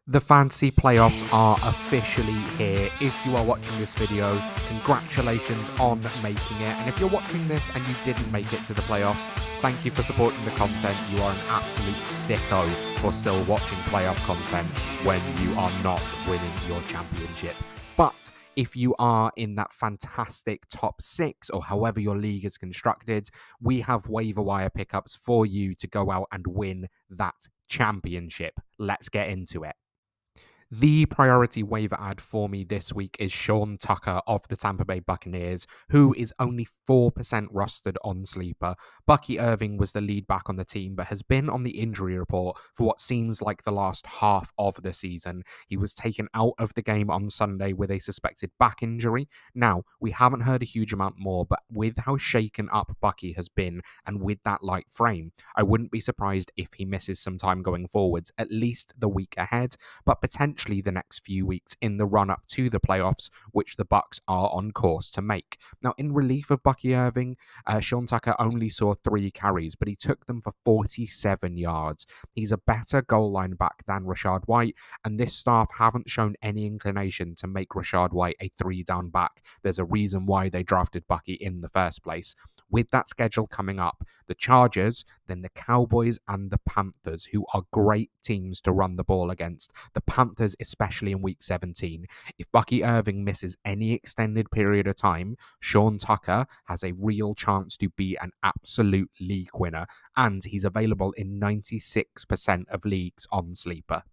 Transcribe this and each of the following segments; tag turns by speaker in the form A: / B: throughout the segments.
A: The fantasy playoffs are officially here. If you are watching this video, congratulations on making it. And if you're watching this and you didn't make it to the playoffs, thank you for supporting the content. You are an absolute sicko for still watching playoff content when you are not winning your championship. But if you are in that fantastic top 6 or however your league is constructed, we have waiver wire pickups for you to go out and win that championship. Let's get into it. The priority waiver ad for me this week is Sean Tucker of the Tampa Bay Buccaneers, who is only 4% rostered on Sleeper. Bucky Irving was the lead back on the team, but has been on the injury report for what seems like the last half of the season. He was taken out of the game on Sunday with a suspected back injury. Now, we haven't heard a huge amount more, but with how shaken up Bucky has been and with that light frame, I wouldn't be surprised if he misses some time going forwards, at least the week ahead, but potentially the next few weeks in the run-up to the playoffs, which the Bucs are on course to make. Now, in relief of Bucky Irving, Sean Tucker only saw 3 carries, but he took them for 47 yards. He's a better goal line back than Rachaad White, and this staff haven't shown any inclination to make Rachaad White a 3-down back. There's a reason why they drafted Bucky in the first place. With that schedule coming up, the Chargers, then the Cowboys and the Panthers, who are great teams to run the ball against. The Panthers, especially in week 17. If Bucky Irving misses any extended period of time, Sean Tucker has a real chance to be an absolute league winner, and he's available in 96% of leagues on Sleeper.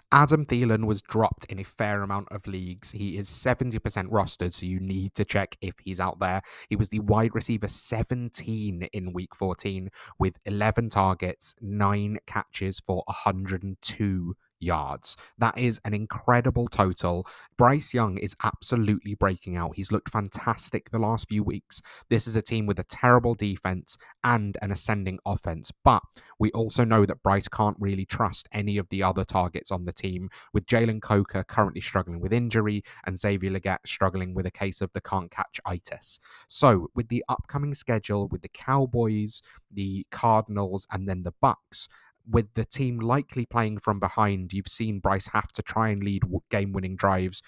A: Adam Thielen was dropped in a fair amount of leagues. He is 70% rostered, so you need to check if he's out there. He was the wide receiver 17 in week 14 with 11 targets, 9 catches for 102 yards. That is an incredible total. Bryce Young is absolutely breaking out. He's looked fantastic the last few weeks. This is a team with a terrible defense and an ascending offense, but we also know that Bryce can't really trust any of the other targets on the team, with Jalen Coker currently struggling with injury and Xavier Legette struggling with a case of the can't catch itis. So with the upcoming schedule with the Cowboys, the Cardinals, and then the Bucs, with the team likely playing from behind, you've seen Bryce have to try and lead game-winning drives,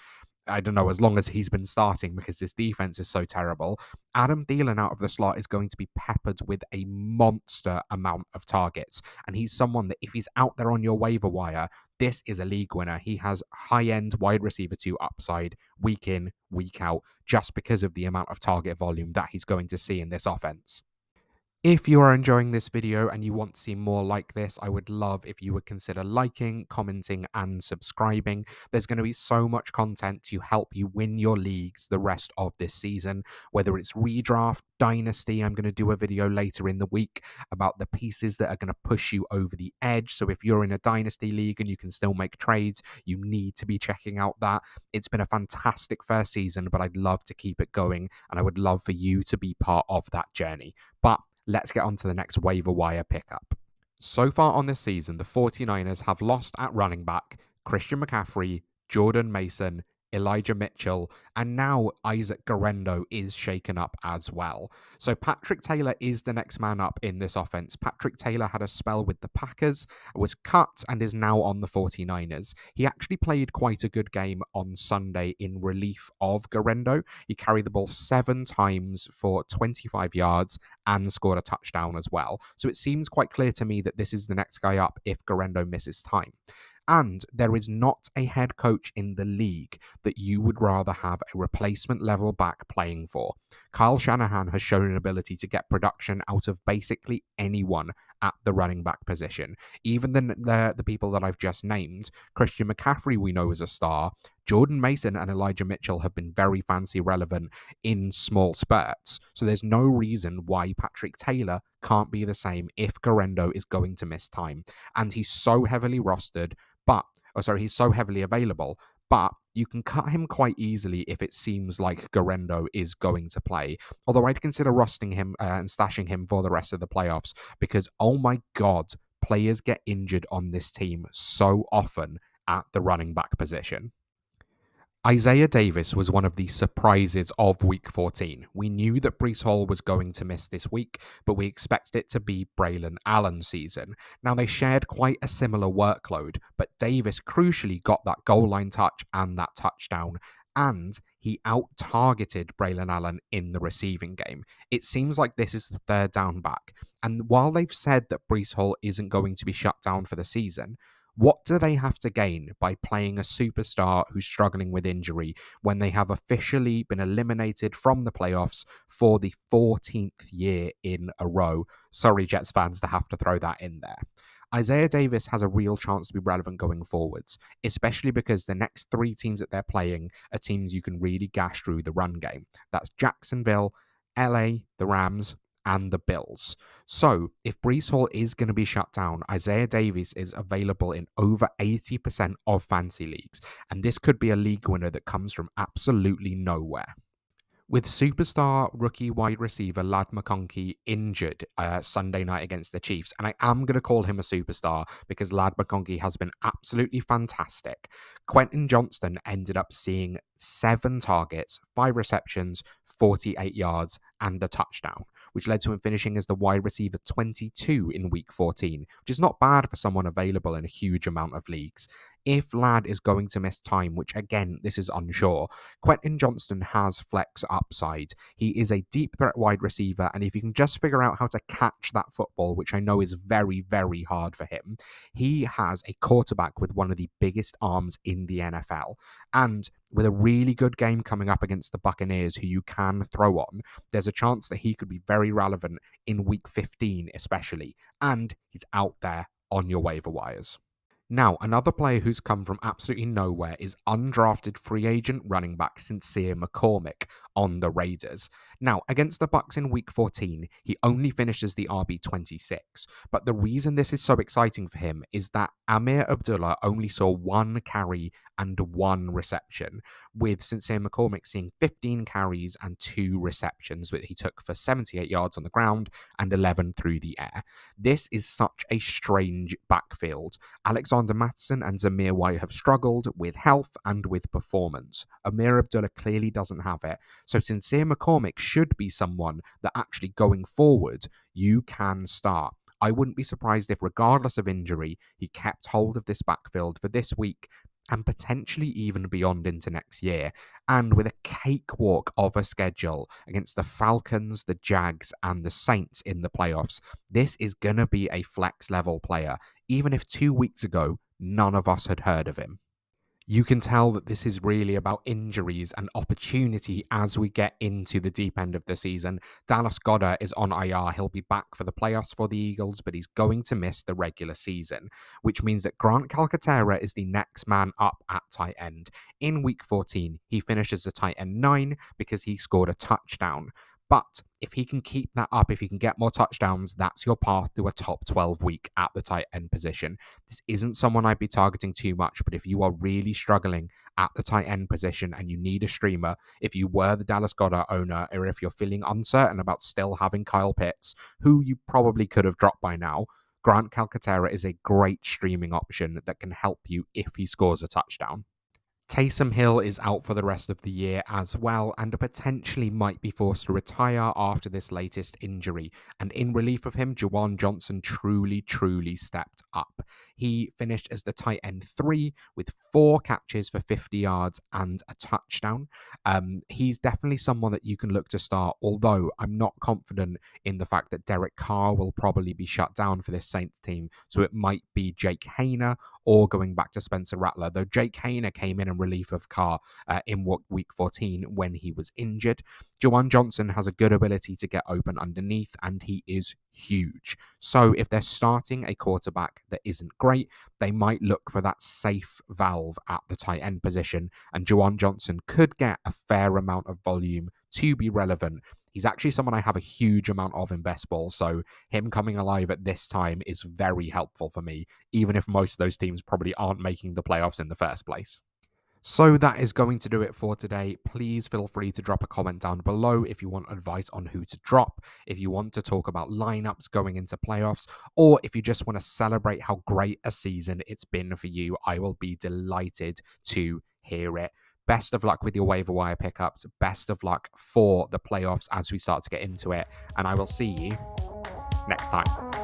A: I don't know, as long as he's been starting because this defense is so terrible. Adam Thielen out of the slot is going to be peppered with a monster amount of targets. And he's someone that if he's out there on your waiver wire, this is a league winner. He has high-end wide receiver 2 upside week in, week out, just because of the amount of target volume that he's going to see in this offense. If you are enjoying this video and you want to see more like this, I would love if you would consider liking, commenting, and subscribing. There's going to be so much content to help you win your leagues the rest of this season, whether it's redraft, dynasty. I'm going to do a video later in the week about the pieces that are going to push you over the edge. So if you're in a dynasty league and you can still make trades, you need to be checking out that. It's been a fantastic first season, but I'd love to keep it going, and I would love for you to be part of that journey. But let's get on to the next waiver wire pickup. So far on this season, the 49ers have lost at running back Christian McCaffrey, Jordan Mason, Elijah Mitchell, and now Isaac Guerendo is shaken up as well. So Patrick Taylor is the next man up in this offense. Patrick Taylor had a spell with the Packers, was cut, and is now on the 49ers. He actually played quite a good game on Sunday in relief of Guerendo. He carried the ball 7 times for 25 yards and scored a touchdown as well. So it seems quite clear to me that this is the next guy up if Guerendo misses time. And there is not a head coach in the league that you would rather have a replacement level back playing for. Kyle Shanahan has shown an ability to get production out of basically anyone at the running back position. Even the people that I've just named. Christian McCaffrey we know is a star. Jordan Mason and Elijah Mitchell have been very fancy relevant in small spurts. So there's no reason why Patrick Taylor can't be the same if Guerendo is going to miss time. And he's so heavily rostered, he's so heavily available, but you can cut him quite easily if it seems like Guerendo is going to play. Although I'd consider rusting him and stashing him for the rest of the playoffs because, oh my God, players get injured on this team so often at the running back position. Isaiah Davis was one of the surprises of week 14. We knew that Breece Hall was going to miss this week, but we expected it to be Braylon Allen's season. Now, they shared quite a similar workload, but Davis crucially got that goal line touch and that touchdown, and he out-targeted Braylon Allen in the receiving game. It seems like this is the third down back, and while they've said that Breece Hall isn't going to be shut down for the season, what do they have to gain by playing a superstar who's struggling with injury when they have officially been eliminated from the playoffs for the 14th year in a row? Sorry, Jets fans, to have to throw that in there. Isaiah Davis has a real chance to be relevant going forwards, especially because the next three teams that they're playing are teams you can really gash through the run game. That's Jacksonville, LA, the Rams, and the Bills. So, if Breece Hall is going to be shut down, Isaiah Davis is available in over 80% of fantasy leagues, and this could be a league winner that comes from absolutely nowhere. With superstar rookie wide receiver Lad McConkey injured Sunday night against the Chiefs, and I am going to call him a superstar because Lad McConkey has been absolutely fantastic. Quentin Johnston ended up seeing 7 targets, 5 receptions, 48 yards, and a touchdown, which led to him finishing as the wide receiver 22 in week 14, which is not bad for someone available in a huge amount of leagues. If Lad is going to miss time, which again, this is unsure, Quentin Johnston has flex upside. He is a deep threat wide receiver, and if you can just figure out how to catch that football, which I know is very, very hard for him, he has a quarterback with one of the biggest arms in the NFL. And with a really good game coming up against the Buccaneers, who you can throw on, there's a chance that he could be very relevant in week 15 especially, and he's out there on your waiver wires. Now, another player who's come from absolutely nowhere is undrafted free agent running back Sincere McCormick on the Raiders. Now, against the Bucs in week 14, he only finished as the RB26, but the reason this is so exciting for him is that Amir Abdullah only saw 1 carry and 1 reception, with Sincere McCormick seeing 15 carries and 2 receptions that he took for 78 yards on the ground and 11 through the air. This is such a strange backfield. Alexander Mattison and Zamir White have struggled with health and with performance. Amir Abdullah clearly doesn't have it. So Sincere McCormick should be someone that actually going forward you can start. I wouldn't be surprised if, regardless of injury, he kept hold of this backfield for this week and potentially even beyond into next year. And with a cakewalk of a schedule against the Falcons, the Jags, and the Saints in the playoffs, this is going to be a flex level player, even if 2 weeks ago, none of us had heard of him. You can tell that this is really about injuries and opportunity as we get into the deep end of the season. Dallas Goedert is on IR. He'll be back for the playoffs for the Eagles, but he's going to miss the regular season, which means that Grant Calcaterra is the next man up at tight end. In week 14, he finishes as a tight end 9 because he scored a touchdown. But if he can keep that up, if he can get more touchdowns, that's your path to a top 12 week at the tight end position. This isn't someone I'd be targeting too much, but if you are really struggling at the tight end position and you need a streamer, if you were the Dallas Goedert owner, or if you're feeling uncertain about still having Kyle Pitts, who you probably could have dropped by now, Grant Calcaterra is a great streaming option that can help you if he scores a touchdown. Taysom Hill is out for the rest of the year as well and potentially might be forced to retire after this latest injury. And in relief of him, Juwan Johnson truly stepped up. He finished as the tight end 3 with 4 catches for 50 yards and a touchdown. He's definitely someone that you can look to start, although I'm not confident in the fact that Derek Carr will probably be shut down for this Saints team. So it might be Jake Haener or going back to Spencer Rattler, though Jake Haener came in relief of Carr in week 14 when he was injured. Juwan Johnson has a good ability to get open underneath, and he is huge. So if they're starting a quarterback that isn't great, they might look for that safe valve at the tight end position, and Juwan Johnson could get a fair amount of volume to be relevant. He's actually someone I have a huge amount of in best ball, so him coming alive at this time is very helpful for me, even if most of those teams probably aren't making the playoffs in the first place. So that is going to do it for today. Please feel free to drop a comment down below if you want advice on who to drop, if you want to talk about lineups going into playoffs, or if you just want to celebrate how great a season it's been for you. I will be delighted to hear it. best of luck with your waiver wire pickups. Best of luck for the playoffs as we start to get into it. And I will see you next time.